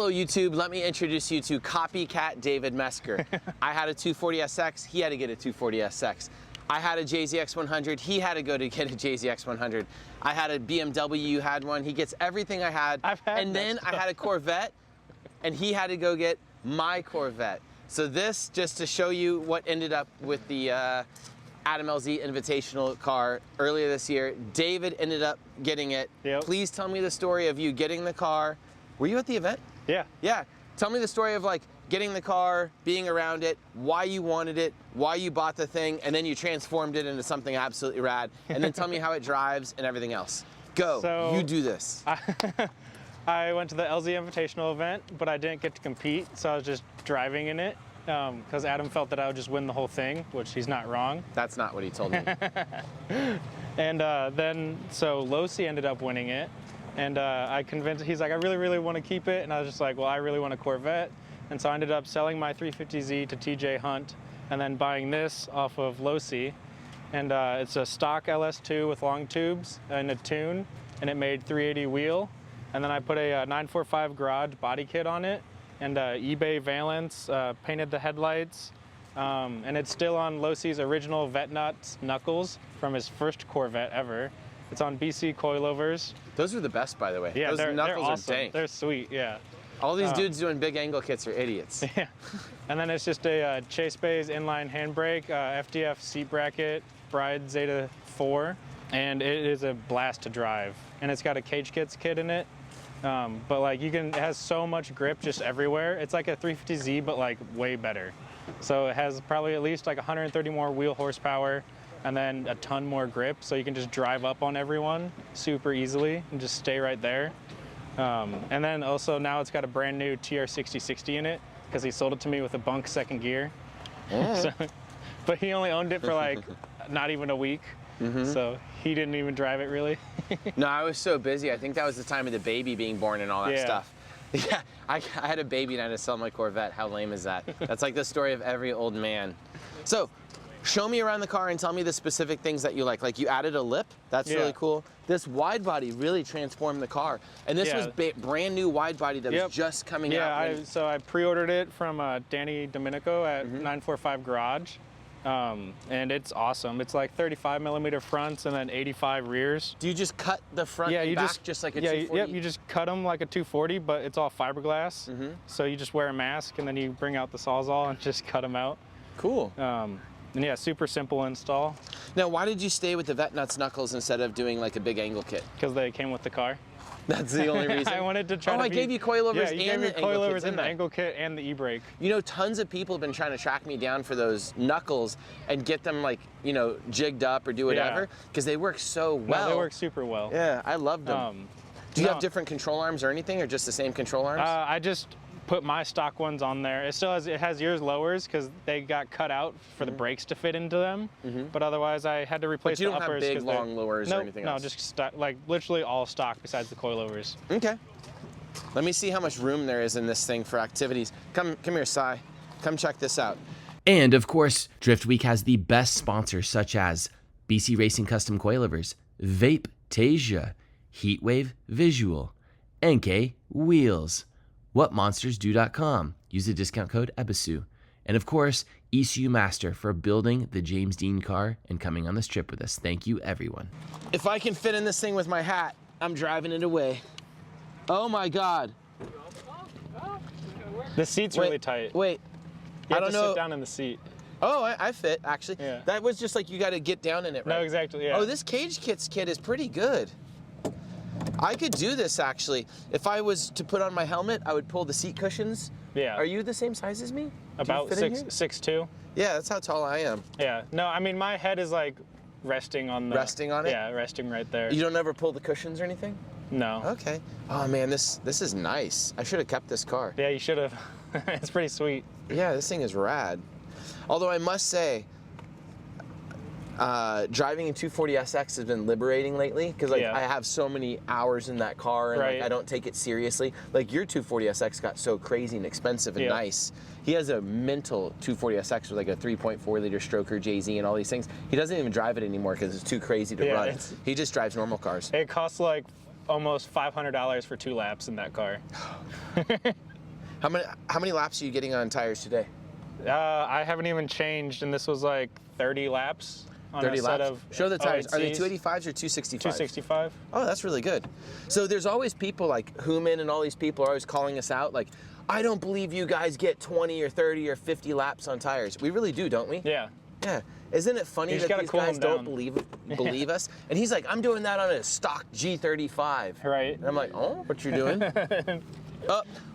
Hello YouTube, let me introduce you to copycat David Mesker. I had a 240SX, he had to get a 240SX. I had a JZX 100, he had to go to get a JZX 100. I had a BMW, you had one, he gets everything I had. And then I had a Corvette, and he had to go get my Corvette. So this, just to show you what ended up with the Adam LZ Invitational car earlier this year. David ended up getting it. Yep. Please tell me the story of you getting the car. Were you at the event? Yeah. Yeah. Tell me the story of like getting the car, being around it, why you wanted it, why you bought the thing, and then you transformed it into something absolutely rad. And then tell me how it drives and everything else. Go. So, you do this. I went to the LZ Invitational event, but I didn't get to compete, so I was just driving in it because Adam felt that I would just win the whole thing, which he's not wrong. That's not what he told me. And so Losi ended up winning it. And I convinced, he's like, I really, really want to keep it. And I was just like, well, I really want a Corvette. And so I ended up selling my 350Z to TJ Hunt and then buying this off of Losi. And it's a stock LS2 with long tubes and a tune, and it made 380 wheel. And then I put a 945 garage body kit on it and eBay valence, painted the headlights. And it's still on Losi's original Vet Nuts knuckles from his first Corvette ever. It's on BC coilovers. Those are the best, by the way. Yeah, those knuckles they're awesome. Are dank. They're sweet, yeah. All these dudes doing big angle kits are idiots. Yeah. And then it's just a Chase Bays inline handbrake, FDF seat bracket, Bride Zeta 4, and it is a blast to drive. And it's got a Cage Kits kit in it, but like it has so much grip just everywhere. It's like a 350Z, but like way better. So it has probably at least like 130 more wheel horsepower, and then a ton more grip, so you can just drive up on everyone super easily and just stay right there. And then also now it's got a brand new TR6060 in it because he sold it to me with a bunk second gear. So, but he only owned it for like not even a week, so he didn't even drive it really. No, I was so busy. I think that was the time of the baby being born and all that stuff. Yeah, I had a baby and I had to sell my Corvette. How lame is that? That's like the story of every old man. So, show me around the car and tell me the specific things that you like. Like you added a lip, that's really cool. This wide body really transformed the car. And this was brand new wide body that was just coming out. Yeah, so I pre-ordered it from Danny Domenico at 945 Garage. And it's awesome. It's like 35mm fronts and then 85 rears. Do you just cut the front and back just like a 240? Yep, you just cut them like a 240, but it's all fiberglass. So you just wear a mask and then you bring out the Sawzall and just cut them out. Cool. And yeah, super simple install. Now, why did you stay with the Vet Nuts knuckles instead of doing like a big angle kit? Because they came with the car. That's the only reason? I wanted to try to I gave you coilovers and the coilovers and the angle kit and the e-brake. You know, tons of people have been trying to track me down for those knuckles and get them like, you know, jigged up or do whatever, because they work so well. No, they work super well. Yeah, I love them. Do you have different control arms or anything, or just the same control arms? I just put my stock ones on there. It still has yours lowers because they got cut out for the brakes to fit into them. But otherwise, I had to replace the uppers. But you don't have big long lowers or anything else? No, just stock, like literally all stock besides the coilovers. Okay. Let me see how much room there is in this thing for activities. Come here, Sai. Come check this out. And of course, Drift Week has the best sponsors such as BC Racing Custom Coilovers, Vape Tasia, Heatwave Visual, NK Wheels, WhatMonstersDo.com. Use the discount code EBISU. And of course, ECU Master for building the James Dean car and coming on this trip with us. Thank you, everyone. If I can fit in this thing with my hat, I'm driving it away. Oh my God. The seat's really tight. Wait, I don't know. Sit down in the seat. Oh, I fit, actually. Yeah. That was just like you got to get down in it, right? No, exactly, yeah. Oh, this Cage Kits kit is pretty good. I could do this, actually. If I was to put on my helmet, I would pull the seat cushions. Yeah. Are you the same size as me? About 6'2". Yeah, that's how tall I am. Yeah. No, I mean, my head is like resting on the... Resting on it? Yeah, resting right there. You don't ever pull the cushions or anything? No. Okay. Oh, man, this is nice. I should have kept this car. Yeah, you should have. It's pretty sweet. Yeah, this thing is rad. Although I must say, driving a 240SX has been liberating lately because like I have so many hours in that car and like, I don't take it seriously. Like your 240SX got so crazy and expensive and nice. He has a mental 240SX with like a 3.4 liter stroker JZ and all these things. He doesn't even drive it anymore because it's too crazy to run. He just drives normal cars. It costs like almost $500 for 2 laps in that car. How many laps are you getting on tires today? I haven't even changed, and this was like 30 laps. On 30 a set laps? of Show the tires. Are they 0.8s. 285s or 265s? 265. Oh, that's really good. So there's always people like Human and all these people are always calling us out like, I don't believe you guys get 20 or 30 or 50 laps on tires. We really do, don't we? Yeah. Yeah. Isn't it funny that these guys don't believe us? And he's like, I'm doing that on a stock G35. Right. And I'm like, oh, what you're doing?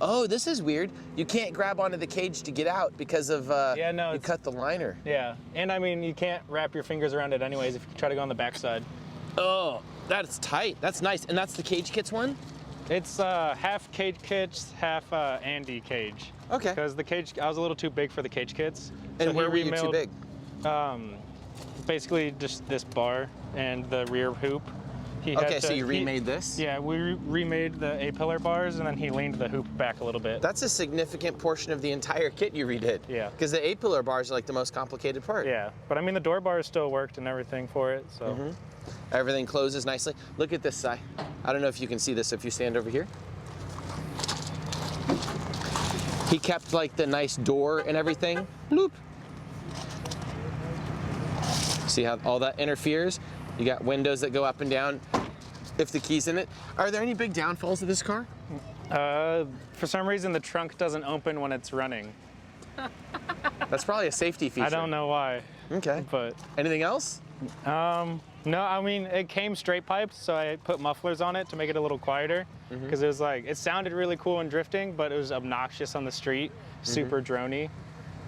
Oh, this is weird. You can't grab onto the cage to get out because of you cut the liner. Yeah, and I mean, you can't wrap your fingers around it anyways if you try to go on the backside. Oh, that's tight. That's nice. And that's the cage kits one? It's half cage kits, half Andy cage. Okay. Because the cage, I was a little too big for the cage kits. And so where were you too big? Basically just this bar and the rear hoop. So you remade this? Yeah, we remade the A-pillar bars, and then he leaned the hoop back a little bit. That's a significant portion of the entire kit you redid. Yeah. Because the A-pillar bars are like the most complicated part. Yeah, but I mean the door bars still worked and everything for it, so. Mm-hmm. Everything closes nicely. Look at this side. I don't know if you can see this if you stand over here. He kept like the nice door and everything. Bloop. See how all that interferes? You got windows that go up and down if the key's in it. Are there any big downfalls of this car? For some reason, the trunk doesn't open when it's running. That's probably a safety feature. I don't know why. Okay. But anything else? No, I mean, it came straight piped, so I put mufflers on it to make it a little quieter. Because it was like, it sounded really cool in drifting, but it was obnoxious on the street, super droney.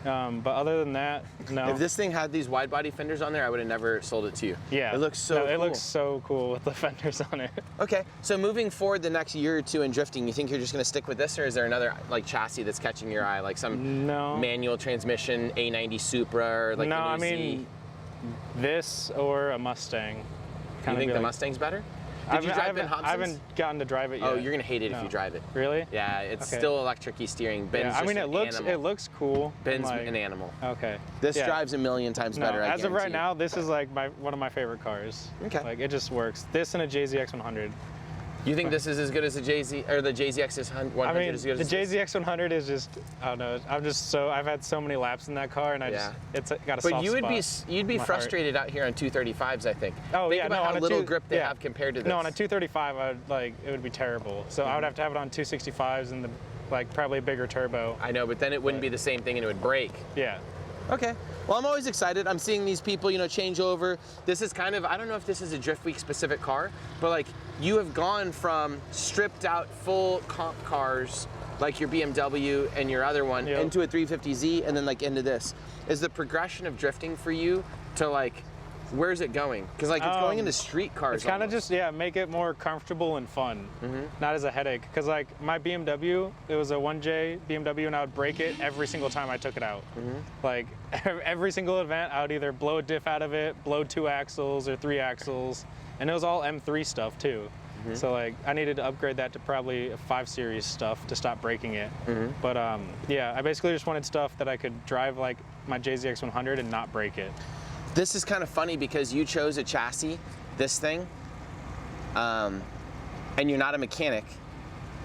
But other than that, no. If this thing had these wide body fenders on there, I would have never sold it to you. Yeah. It looks so cool. It looks so cool with the fenders on it. Okay, so moving forward the next year or two in drifting, you think you're just gonna stick with this, or is there another like chassis that's catching your eye, like some manual transmission, A90 Supra, or like I the mean, this or a Mustang. You think the Mustang's better? Did you drive Ben Hobson's? I haven't gotten to drive it yet. Oh, you're gonna hate it if you drive it. Really? Yeah, it's still electric-y steering. Ben's I mean, just it looks cool. Ben's an animal. Okay. This drives a million times better. As of right now, this is like one of my favorite cars. Okay. Like it just works. This and a JZX 100. You think this is as good as the JZ or the JZX is 100? I mean, as good as the JZX 100 is just, I don't know. I've had so many laps in that car, and it's got a soft spot. You'd be frustrated out here on 235s, I think. Oh think about how little grip they have compared to this. No, on a 235, it would be terrible. So I would have to have it on 265s and probably a bigger turbo. I know, but then it wouldn't be the same thing, and it would break. Yeah. Okay. Well, I'm always excited. I'm seeing these people, change over. This is kind of, I don't know if this is a Drift Week specific car, but like you have gone from stripped out full comp cars like your BMW and your other one into a 350Z and then like into this. Is the progression of drifting for you to like, where's it going? Because like it's going into street cars. It's kind of just, make it more comfortable and fun, not as a headache. Because like my BMW, it was a 1J BMW, and I would break it every single time I took it out. Like every single event, I would either blow a diff out of it, blow 2 axles or 3 axles, and it was all M3 stuff too. So like I needed to upgrade that to probably a 5 Series stuff to stop breaking it. But I basically just wanted stuff that I could drive like my JZX 100 and not break it. This is kind of funny because you chose a chassis, this thing, and you're not a mechanic.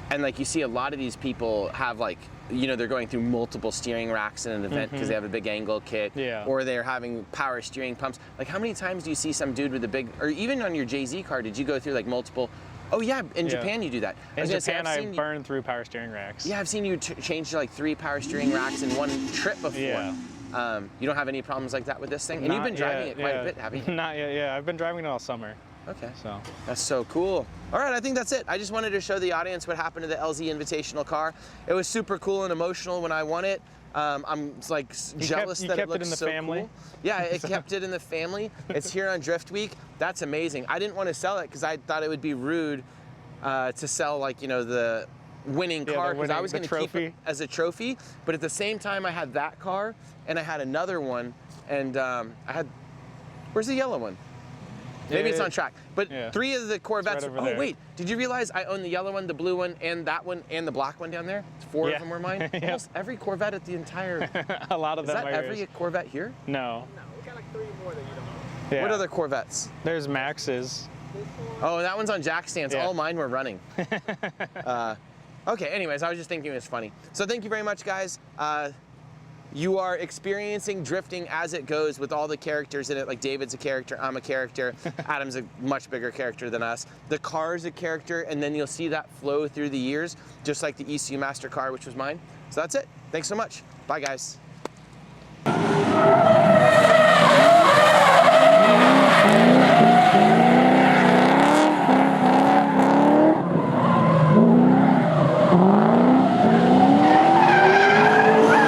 And like you see a lot of these people have like, they're going through multiple steering racks in an event because they have a big angle kit, or they're having power steering pumps. Like how many times do you see some dude with a big, or even on your JZ car, did you go through like multiple? Oh yeah, in Japan you do that. In Japan I burned through power steering racks. Yeah, I've seen you change to like 3 power steering racks in one trip before. Yeah. You don't have any problems like that with this thing? And you've been driving it quite a bit, haven't you? Not yet, I've been driving it all summer. Okay. So. That's so cool. All right, I think that's it. I just wanted to show the audience what happened to the LZ Invitational car. It was super cool and emotional when I won it. I'm like jealous that it looks so cool. Yeah, it kept it in the family. It's here on Drift Week. That's amazing. I didn't want to sell it because I thought it would be rude to sell like, the winning car because I was going to keep it as a trophy. But at the same time, I had that car and I had another one, and where's the yellow one? Maybe it's on track. But 3 of the Corvettes. Right wait, did you realize I own the yellow one, the blue one, and that one, and the black one down there? 4 of them were mine. Almost every Corvette at the entire. A lot of them. Is that every Corvette here? No. No, we got like 3 more that you don't know. Yeah. What other Corvettes? There's Max's. Oh, that one's on jack stands. All mine were running. Okay, anyways, I was just thinking it was funny. So thank you very much, guys. You are experiencing drifting as it goes with all the characters in it. Like David's a character, I'm a character, Adam's a much bigger character than us. The car's a character, and then you'll see that flow through the years, just like the ECU Master car, which was mine. So that's it. Thanks so much. Bye, guys.